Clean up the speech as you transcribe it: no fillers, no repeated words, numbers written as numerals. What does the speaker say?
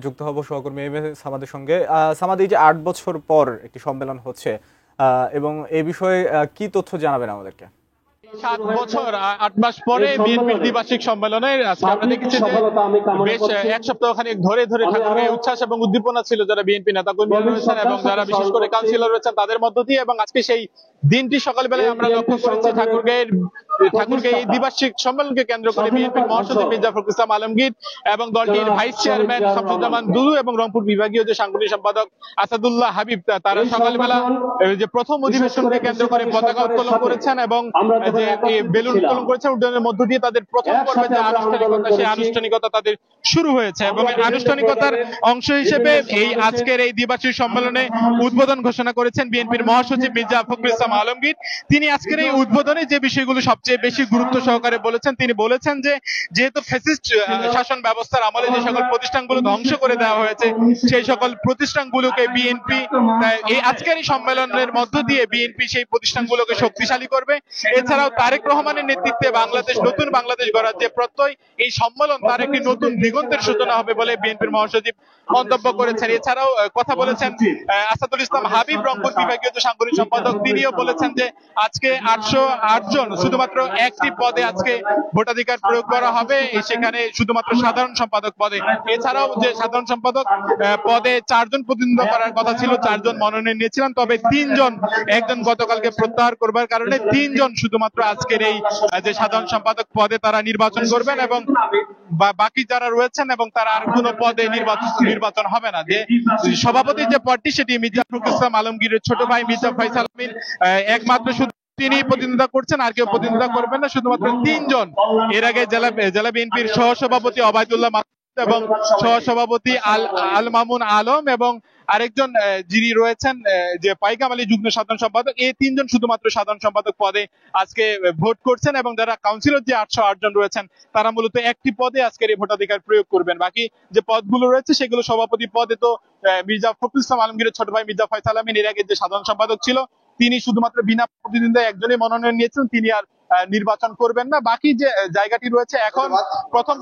যুক্ত হব সহকর্মী এম এ সামাদের সঙ্গে। সামাদ, এই যে ৮ বছর পর একটি সম্মেলন হচ্ছে এবং এই বিষয়ে কি তথ্য জানাবেন আমাদেরকে? ৭ বছর ৮ মাস পরে বিএনপির দ্বিবার্ষিক সম্মেলনে আজকে আমরা দেখেছি যে বেশ এক সপ্তাহ খানিক ধরে ঠাকুরগাঁয়ে উচ্ছ্বাস এবং উদ্দীপনা ছিল যারা বিএনপি নেতাকর্মী রয়েছেন এবং যারা বিশেষ করে কাউন্সিলর রয়েছেন তাদের মধ্য দিয়ে। এবং আজকে সেই দিনটি সকালবেলায় আমরা লক্ষ্য করেছি ঠাকুরগাঁয়ের এই দ্বিবার্ষিক সম্মেলনকে কেন্দ্র করে বিএনপির মহাসচিব মির্জা ফখরুল ইসলাম আলমগীর এবং দলটির ভাইস চেয়ারম্যান শামসুজ্জামান দুদু এবং রংপুর বিভাগীয় যে সাংগঠনিক সম্পাদক আসাদুল্লাহ হাবিব তারা সকালবেলা যে প্রথম অধিবেশনকে কেন্দ্র করে পতাকা উত্তোলন করেছেন এবং যে বেলুন উত্তোলন করেছেন। উড্ডয়নের মধ্য দিয়ে তাদের প্রথম পর্বে যে আনুষ্ঠানিকতা, সেই আনুষ্ঠানিকতা তাদের শুরু হয়েছে এবং এই আনুষ্ঠানিকতার অংশ হিসেবে এই আজকের এই দ্বিবার্ষিক সম্মেলনে উদ্বোধন ঘোষণা করেছেন বিএনপির মহাসচিব মির্জা ফখরুল ইসলাম আলমগীর। তিনি আজকের এই উদ্বোধনে যে বিষয়গুলো সবচেয়ে বেশি গুরুত্ব সহকারে বলেছেন, তিনি বলেছেন যে যেহেতু ফ্যাসিস্ট শাসন ব্যবস্থার আমলে যে সকল প্রতিষ্ঠানগুলো ধ্বংস করে দেওয়া হয়েছে সেই সকল প্রতিষ্ঠানগুলোকে বিএনপি এই আজকের এই সম্মেলনের মধ্য দিয়ে বিএনপি সেই প্রতিষ্ঠানগুলোকে শক্তিশালী করবে। এছাড়াও তারেক রহমানের নেতৃত্বে বাংলাদেশ নতুন বাংলাদেশ গড়ার যে প্রত্যয়, এই সম্মেলন তার একটি নতুন দিগন্তের সূচনা হবে বলে বিএনপির মহাসচিব মন্তব্য করেছেন। এছাড়াও কথা বলেছেন আসাদুল ইসলাম হাবিব, রংপুর বিভাগীয় যে সাংগঠনিক সম্পাদক, তিনিও বলেছেন যে আজকে ৮০৮ জন শুধুমাত্র একটি পদে আজকে ভোটাধিকার প্রয়োগ করা হবে, সেখানে শুধুমাত্র সাধারণ সম্পাদক পদে। এছাড়াও যে সাধারণ সম্পাদক পদে ৪ জন প্রতিদ্বন্দ্বিতা করার কথা ছিল, ৪ জন মনোনয়ন নিয়েছিলেন, তবে ৩ জন, একজন গতকালকে প্রত্যাহার করবার কারণে ৩ জন শুধুমাত্র আজকের এই যে সাধারণ সম্পাদক পদে তারা নির্বাচন করবেন এবং বাকি যারা রয়েছেন এবং তারা আর কোনো পদে নির্বাচন হবে না। যে সভাপতির যে পদটি সেটি মির্জা ফখরুল ইসলাম আলমগীরের ছোট ভাই মির্জা ফয়সাল আমিন একমাত্র শুধু তিনি প্রতিনিধিত্ব করছেন, আর কেউ প্রতিনিধিত্ব করবেন না, শুধুমাত্র ৩ জন। এর আগে জেলা বিএনপির সহসভাপতি অবায়দুল্লাহ এবং সহসভাপতি আল মামুন আলম এবং আরেকজন যিনি রয়েছেন যে পাইকাম আলী যুগ্ম সাধারণ সম্পাদক, এই ৩ জন শুধুমাত্র সাধারণ সম্পাদক পদে আজকে ভোট করছেন এবং যারা কাউন্সিলর যে ৮০৮ জন রয়েছেন তারা মূলত একটি পদে আজকের এই ভোটাধিকার প্রয়োগ করবেন। বাকি যে পদগুলো রয়েছে সেগুলো সভাপতি পদে তো মির্জা ফখরুল ইসলাম আলমগীরের ছোট ভাই মির্জা ফয়সাল আমিন এর আগে যে সাধারণ সম্পাদক ছিল তিনি শুধুমাত্র বিনা প্রতিদ্বন্দ্বিতায় একজনই মনোনয়ন নিয়েছেন, তিনি আর নির্বাচন করবেন না। বাকি যে জায়গাটি রয়েছে এখন প্রথম